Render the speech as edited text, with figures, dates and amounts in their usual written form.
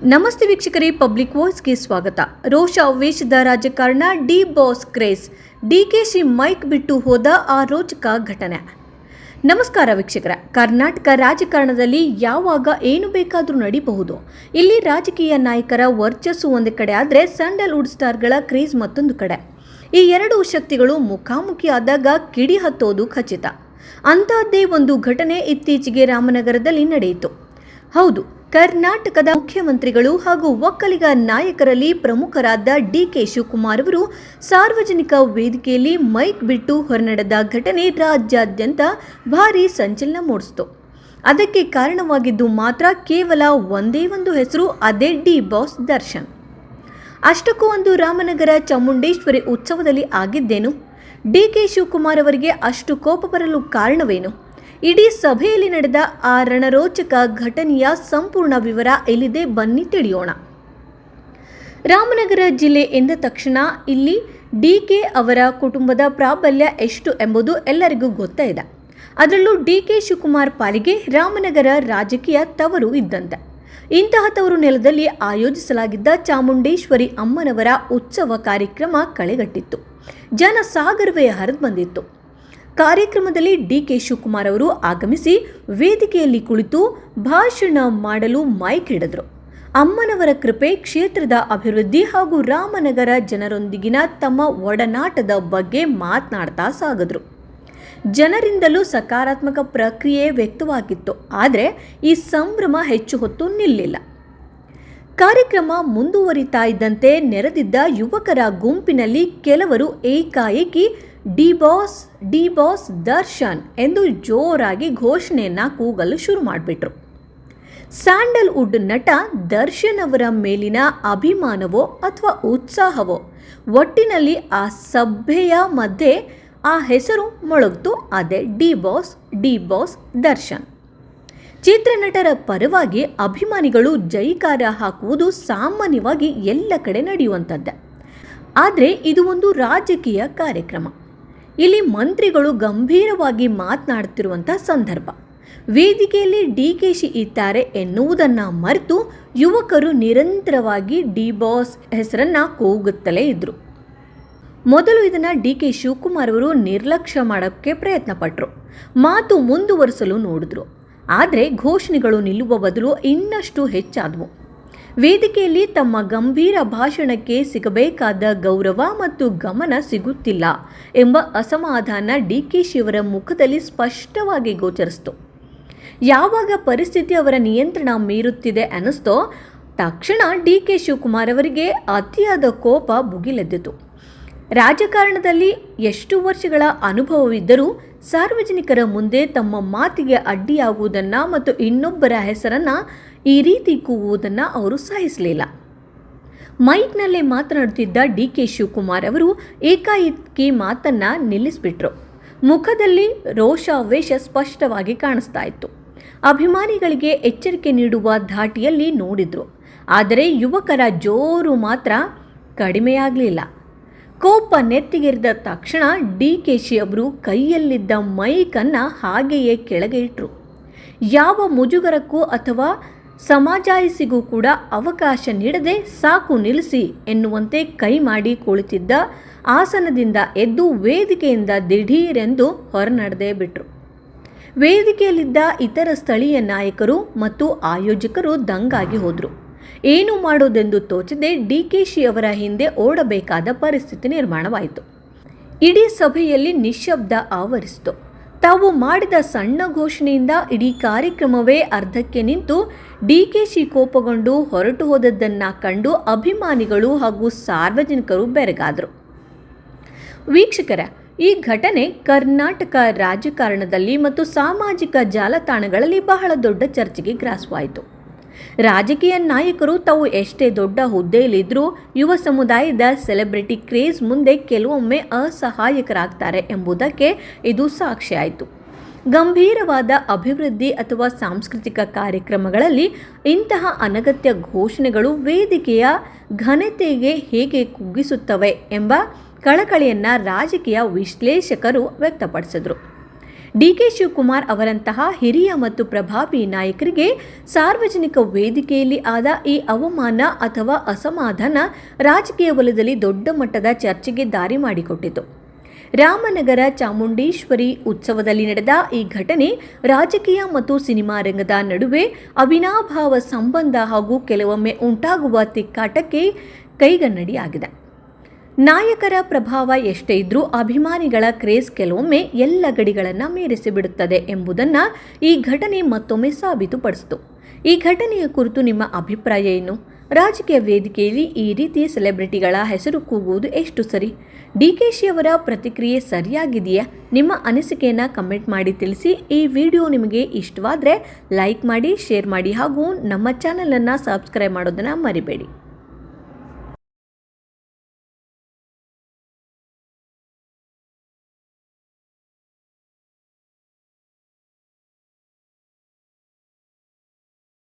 ನಮಸ್ತೆ ವೀಕ್ಷಕರೇ, ಪಬ್ಲಿಕ್ ವಾಯ್ಸ್ಗೆ ಸ್ವಾಗತ. ರೋಷಾವೇಶದ ರಾಜಕಾರಣ D boss craze. DKShi mic ಬಿಟ್ಟು ಹೋದ ಆ ರೋಚಕ ಘಟನೆ. ನಮಸ್ಕಾರ ವೀಕ್ಷಕರ. ಕರ್ನಾಟಕ ರಾಜಕಾರಣದಲ್ಲಿ ಯಾವಾಗ ಏನು ಬೇಕಾದರೂ ನಡೀಬಹುದು. ಇಲ್ಲಿ ರಾಜಕೀಯ ನಾಯಕರ ವರ್ಚಸ್ಸು ಒಂದು ಕಡೆ ಆದರೆ ಸ್ಯಾಂಡಲ್ವುಡ್ ಸ್ಟಾರ್ಗಳ ಕ್ರೇಜ್ ಮತ್ತೊಂದು ಕಡೆ. ಈ ಎರಡೂ ಶಕ್ತಿಗಳು ಮುಖಾಮುಖಿ ಆದಾಗ ಕಿಡಿ ಹತ್ತೋದು ಖಚಿತ. ಅಂತಹದ್ದೇ ಒಂದು ಘಟನೆ ಇತ್ತೀಚೆಗೆ ರಾಮನಗರದಲ್ಲಿ ನಡೆಯಿತು. ಹೌದು, ಕರ್ನಾಟಕದ ಮುಖ್ಯಮಂತ್ರಿಗಳು ಹಾಗೂ ಒಕ್ಕಲಿಗ ನಾಯಕರಲ್ಲಿ ಪ್ರಮುಖರಾದ ಡಿಕೆ ಶಿವಕುಮಾರ್ ಅವರು ಸಾರ್ವಜನಿಕ ವೇದಿಕೆಯಲ್ಲಿ ಮೈಕ್ ಬಿಟ್ಟು ಹೊರನಡೆದ ಘಟನೆ ರಾಜ್ಯಾದ್ಯಂತ ಭಾರೀ ಸಂಚಲನ ಮೂಡಿಸಿತು. ಅದಕ್ಕೆ ಕಾರಣವಾಗಿದ್ದು ಮಾತ್ರ ಕೇವಲ ಒಂದೇ ಒಂದು ಹೆಸರು, ಅದೇ ಡಿ ಬಾಸ್ ದರ್ಶನ್. ಅಷ್ಟಕ್ಕೂ ಒಂದು ರಾಮನಗರ ಚಾಮುಂಡೇಶ್ವರಿ ಉತ್ಸವದಲ್ಲಿ ಆಗಿದ್ದೇನು? ಡಿಕೆ ಶಿವಕುಮಾರ್ ಅವರಿಗೆ ಅಷ್ಟು ಕೋಪ ಬರಲು ಕಾರಣವೇನು? ಇಡೀ ಸಭೆಯಲ್ಲಿ ನಡೆದ ಆ ರಣರೋಚಕ ಘಟನೆಯ ಸಂಪೂರ್ಣ ವಿವರ ಇಲ್ಲಿದೆ, ಬನ್ನಿ ತಿಳಿಯೋಣ. ರಾಮನಗರ ಜಿಲ್ಲೆ ಎಂದ ತಕ್ಷಣ ಇಲ್ಲಿ ಡಿಕೆ ಅವರ ಕುಟುಂಬದ ಪ್ರಾಬಲ್ಯ ಎಷ್ಟು ಎಂಬುದು ಎಲ್ಲರಿಗೂ ಗೊತ್ತೇ ಇದೆ. ಅದರಲ್ಲೂ ಡಿಕೆ ಶಿವಕುಮಾರ್ ಪಾಲಿಗೆ ರಾಮನಗರ ರಾಜಕೀಯ ತವರು ಇದ್ದಂತೆ. ಇಂತಹ ತವರು ನೆಲದಲ್ಲಿ ಆಯೋಜಿಸಲಾಗಿದ್ದ ಚಾಮುಂಡೇಶ್ವರಿ ಅಮ್ಮನವರ ಉತ್ಸವ ಕಾರ್ಯಕ್ರಮ ಕಳೆಗಟ್ಟಿತ್ತು. ಜನಸಾಗರವೇ ಹರಿದು ಬಂದಿತ್ತು. ಕಾರ್ಯಕ್ರಮದಲ್ಲಿ ಡಿಕೆ ಶಿವಕುಮಾರ್ ಅವರು ಆಗಮಿಸಿ ವೇದಿಕೆಯಲ್ಲಿ ಕುಳಿತು ಭಾಷಣ ಮಾಡಲು ಮೈಕ್ ಹಿಡಿದರು. ಅಮ್ಮನವರ ಕೃಪೆ, ಕ್ಷೇತ್ರದ ಅಭಿವೃದ್ಧಿ ಹಾಗೂ ರಾಮನಗರ ಜನರೊಂದಿಗಿನ ತಮ್ಮ ಒಡನಾಟದ ಬಗ್ಗೆ ಮಾತನಾಡ್ತಾ ಸಾಗಿದ್ರು. ಜನರಿಂದಲೂ ಸಕಾರಾತ್ಮಕ ಪ್ರಕ್ರಿಯೆ ವ್ಯಕ್ತವಾಗಿತ್ತು. ಆದರೆ ಈ ಸಂಭ್ರಮ ಹೆಚ್ಚು ಹೊತ್ತು ನಿಲ್ಲಿಲ್ಲ. ಕಾರ್ಯಕ್ರಮ ಮುಂದುವರಿತಾ ಇದ್ದಂತೆ ನೆರೆದಿದ್ದ ಯುವಕರ ಗುಂಪಿನಲ್ಲಿ ಕೆಲವರು ಏಕಾಏಕಿ ಡಿ ಬಾಸ್ ದರ್ಶನ್ ಎಂದು ಜೋರಾಗಿ ಘೋಷಣೆಯನ್ನ ಕೂಗಲು ಶುರು ಮಾಡಿಬಿಟ್ರು. ಸ್ಯಾಂಡಲ್ವುಡ್ ನಟ ದರ್ಶನ್ ಅವರ ಮೇಲಿನ ಅಭಿಮಾನವೋ ಅಥವಾ ಉತ್ಸಾಹವೋ, ಒಟ್ಟಿನಲ್ಲಿ ಆ ಸಭೆಯ ಮಧ್ಯೆ ಆ ಹೆಸರು ಮೊಳಗ್ತು, ಅದೇ ಡಿ ಬಾಸ್ ದರ್ಶನ್. ಚಿತ್ರನಟರ ಪರವಾಗಿ ಅಭಿಮಾನಿಗಳು ಜೈಕಾರ ಹಾಕುವುದು ಸಾಮಾನ್ಯವಾಗಿ ಎಲ್ಲ ಕಡೆ ನಡೆಯುವಂಥದ್ದೇ. ಆದರೆ ಇದು ಒಂದು ರಾಜಕೀಯ ಕಾರ್ಯಕ್ರಮ. ಇಲ್ಲಿ ಮಂತ್ರಿಗಳು ಗಂಭೀರವಾಗಿ ಮಾತನಾಡುತ್ತಿರುವಂಥ ಸಂದರ್ಭ. ವೇದಿಕೆಯಲ್ಲಿ ಡಿಕೆಶಿ ಇದ್ದಾರೆ ಎನ್ನುವುದನ್ನು ಮರೆತು ಯುವಕರು ನಿರಂತರವಾಗಿ ಡಿ ಬಾಸ್ ಹೆಸರನ್ನು ಕೂಗುತ್ತಲೇ ಇದ್ದರು. ಮೊದಲು ಇದನ್ನು ಡಿಕೆ ಶಿವಕುಮಾರ್ ಅವರು ನಿರ್ಲಕ್ಷ್ಯ ಮಾಡೋಕ್ಕೆ ಪ್ರಯತ್ನ ಪಟ್ಟರು. ಮಾತು ಮುಂದುವರಿಸಲು ನೋಡಿದ್ರು. ಆದರೆ ಘೋಷಣೆಗಳು ನಿಲ್ಲುವ ಬದಲು ಇನ್ನಷ್ಟು ಹೆಚ್ಚಾದವು. ವೇದಿಕೆಯಲ್ಲಿ ತಮ್ಮ ಗಂಭೀರ ಭಾಷಣಕ್ಕೆ ಸಿಗಬೇಕಾದ ಗೌರವ ಮತ್ತು ಗಮನ ಸಿಗುತ್ತಿಲ್ಲ ಎಂಬ ಅಸಮಾಧಾನ ಡಿಕೆಶಿಯವರ ಮುಖದಲ್ಲಿ ಸ್ಪಷ್ಟವಾಗಿ ಗೋಚರಿಸಿತು. ಯಾವಾಗ ಪರಿಸ್ಥಿತಿ ಅವರ ನಿಯಂತ್ರಣ ಮೀರುತ್ತಿದೆ ಅನ್ನಿಸ್ತೋ ತಕ್ಷಣ ಡಿಕೆ ಶಿವಕುಮಾರ್ ಅವರಿಗೆ ಅತಿಯಾದ ಕೋಪ ಭುಗಿಲೆದ್ದಿತು. ರಾಜಕಾರಣದಲ್ಲಿ ಎಷ್ಟು ವರ್ಷಗಳ ಅನುಭವವಿದ್ದರೂ ಸಾರ್ವಜನಿಕರ ಮುಂದೆ ತಮ್ಮ ಮಾತಿಗೆ ಅಡ್ಡಿಯಾಗುವುದನ್ನು ಮತ್ತು ಇನ್ನೊಬ್ಬರ ಹೆಸರನ್ನು ಈ ರೀತಿ ಕೂಗುವುದನ್ನು ಅವರು ಸಹಿಸಲಿಲ್ಲ. ಮೈಕ್ನಲ್ಲೇ ಮಾತನಾಡುತ್ತಿದ್ದ ಡಿಕೆ ಶಿವಕುಮಾರ್ ಅವರು ಏಕಾಏಕಿ ಮಾತನ್ನು ನಿಲ್ಲಿಸಿಬಿಟ್ರು. ಮುಖದಲ್ಲಿ ರೋಷಾವೇಶ ಸ್ಪಷ್ಟವಾಗಿ ಕಾಣಿಸ್ತಾ ಇತ್ತು. ಅಭಿಮಾನಿಗಳಿಗೆ ಎಚ್ಚರಿಕೆ ನೀಡುವ ಧಾಟಿಯಲ್ಲಿ ನೋಡಿದ್ರು. ಆದರೆ ಯುವಕರ ಜೋರು ಮಾತ್ರ ಕಡಿಮೆಯಾಗಲಿಲ್ಲ. ಕೋಪ ನೆತ್ತಿಗೆರಿದ ತಕ್ಷಣ ಡಿಕೆಶಿ ಅವರು ಕೈಯಲ್ಲಿದ್ದ ಮೈಕನ್ನು ಹಾಗೆಯೇ ಕೆಳಗೆ ಇಟ್ಟರು. ಯಾವ ಮುಜುಗರಕ್ಕೂ ಅಥವಾ ಸಮಾಜಾಯಿಸಿಗೂ ಕೂಡ ಅವಕಾಶ ನೀಡದೆ ಸಾಕು ನಿಲ್ಲಿಸಿ ಎನ್ನುವಂತೆ ಕೈ ಮಾಡಿ ಕುಳಿತಿದ್ದ ಆಸನದಿಂದ ಎದ್ದು ವೇದಿಕೆಯಿಂದ ದಿಢೀರೆಂದು ಹೊರನಡೆದೇ ಬಿಟ್ರು. ವೇದಿಕೆಯಲ್ಲಿದ್ದ ಇತರ ಸ್ಥಳೀಯ ನಾಯಕರು ಮತ್ತು ಆಯೋಜಕರು ದಂಗಾಗಿ ಹೋದರು. ಏನು ಮಾಡೋದೆಂದು ತೋಚದೆ ಡಿಕೆಶಿ ಅವರ ಹಿಂದೆ ಓಡಬೇಕಾದ ಪರಿಸ್ಥಿತಿ ನಿರ್ಮಾಣವಾಯಿತು. ಇಡೀ ಸಭೆಯಲ್ಲಿ ನಿಶ್ಶಬ್ದ ಆವರಿಸಿತು. ತಾವು ಮಾಡಿದ ಸಣ್ಣ ಘೋಷಣೆಯಿಂದ ಇಡೀ ಕಾರ್ಯಕ್ರಮವೇ ಅರ್ಧಕ್ಕೆ ನಿಂತು ಡಿಕೆಶಿ ಕೋಪಗೊಂಡು ಹೊರಟು ಹೋದದ್ದನ್ನು ಕಂಡು ಅಭಿಮಾನಿಗಳು ಹಾಗೂ ಸಾರ್ವಜನಿಕರು ಬೆರಗಾದರು. ವೀಕ್ಷಕರ, ಈ ಘಟನೆ ಕರ್ನಾಟಕ ರಾಜಕಾರಣದಲ್ಲಿ ಮತ್ತು ಸಾಮಾಜಿಕ ಜಾಲತಾಣಗಳಲ್ಲಿ ಬಹಳ ದೊಡ್ಡ ಚರ್ಚೆಗೆ ಗ್ರಾಸವಾಯಿತು. ರಾಜಕೀಯ ನಾಯಕರು ತಾವು ಎಷ್ಟೇ ದೊಡ್ಡ ಹುದ್ದೆಯಲ್ಲಿದ್ದರೂ ಯುವ ಸಮುದಾಯದ ಸೆಲೆಬ್ರಿಟಿ ಕ್ರೇಜ್ ಮುಂದೆ ಕೆಲವೊಮ್ಮೆ ಅಸಹಾಯಕರಾಗ್ತಾರೆ ಎಂಬುದಕ್ಕೆ ಇದು ಸಾಕ್ಷಿಯಾಯಿತು. ಗಂಭೀರವಾದ ಅಭಿವೃದ್ಧಿ ಅಥವಾ ಸಾಂಸ್ಕೃತಿಕ ಕಾರ್ಯಕ್ರಮಗಳಲ್ಲಿ ಇಂತಹ ಅನಗತ್ಯ ಘೋಷಣೆಗಳು ವೇದಿಕೆಯ ಘನತೆಗೆ ಹೇಗೆ ಕುಗ್ಗಿಸುತ್ತವೆ ಎಂಬ ಕಳಕಳಿಯನ್ನು ರಾಜಕೀಯ ವಿಶ್ಲೇಷಕರು ವ್ಯಕ್ತಪಡಿಸಿದರು. ಡಿಕೆ ಶಿವಕುಮಾರ್ ಅವರಂತಹ ಹಿರಿಯ ಮತ್ತು ಪ್ರಭಾವಿ ನಾಯಕರಿಗೆ ಸಾರ್ವಜನಿಕ ವೇದಿಕೆಯಲ್ಲಿ ಆದ ಈ ಅವಮಾನ ಅಥವಾ ಅಸಮಾಧಾನ ರಾಜಕೀಯ ವಲಯದಲ್ಲಿ ದೊಡ್ಡ ಮಟ್ಟದ ಚರ್ಚೆಗೆ ದಾರಿ ಮಾಡಿಕೊಟ್ಟಿತು. ರಾಮನಗರ ಚಾಮುಂಡೇಶ್ವರಿ ಉತ್ಸವದಲ್ಲಿ ನಡೆದ ಈ ಘಟನೆ ರಾಜಕೀಯ ಮತ್ತು ಸಿನಿಮಾ ರಂಗದ ನಡುವೆ ಅವಿನಾಭಾವ ಸಂಬಂಧ ಹಾಗೂ ಕೆಲವೊಮ್ಮೆ ಉಂಟಾಗುವ ತಿಕ್ಕಾಟಕ್ಕೆ ಕೈಗನ್ನಡಿಯಾಗಿದೆ. ನಾಯಕರ ಪ್ರಭಾವ ಎಷ್ಟೇ ಇದ್ರೂ ಅಭಿಮಾನಿಗಳ ಕ್ರೇಜ್ ಕೆಲವೊಮ್ಮೆ ಎಲ್ಲ ಗಡಿಗಳನ್ನು ಮೀರಿಸಿಬಿಡುತ್ತದೆ ಎಂಬುದನ್ನು ಈ ಘಟನೆ ಮತ್ತೊಮ್ಮೆ ಸಾಬೀತುಪಡಿಸಿತು. ಈ ಘಟನೆಯ ಕುರಿತು ನಿಮ್ಮ ಅಭಿಪ್ರಾಯ ಏನು? ರಾಜಕೀಯ ವೇದಿಕೆಯಲ್ಲಿ ಈ ರೀತಿ ಸೆಲೆಬ್ರಿಟಿಗಳ ಹೆಸರು ಕೂಗುವುದು ಎಷ್ಟು ಸರಿ? ಡಿಕೆಶಿ ಅವರ ಪ್ರತಿಕ್ರಿಯೆ ಸರಿಯಾಗಿದೆಯಾ? ನಿಮ್ಮ ಅನಿಸಿಕೆಯನ್ನು ಕಮೆಂಟ್ ಮಾಡಿ ತಿಳಿಸಿ. ಈ ವಿಡಿಯೋ ನಿಮಗೆ ಇಷ್ಟವಾದರೆ ಲೈಕ್ ಮಾಡಿ, ಶೇರ್ ಮಾಡಿ ಹಾಗೂ ನಮ್ಮ ಚಾನಲನ್ನು ಸಬ್ಸ್ಕ್ರೈಬ್ ಮಾಡೋದನ್ನು ಮರಿಬೇಡಿ.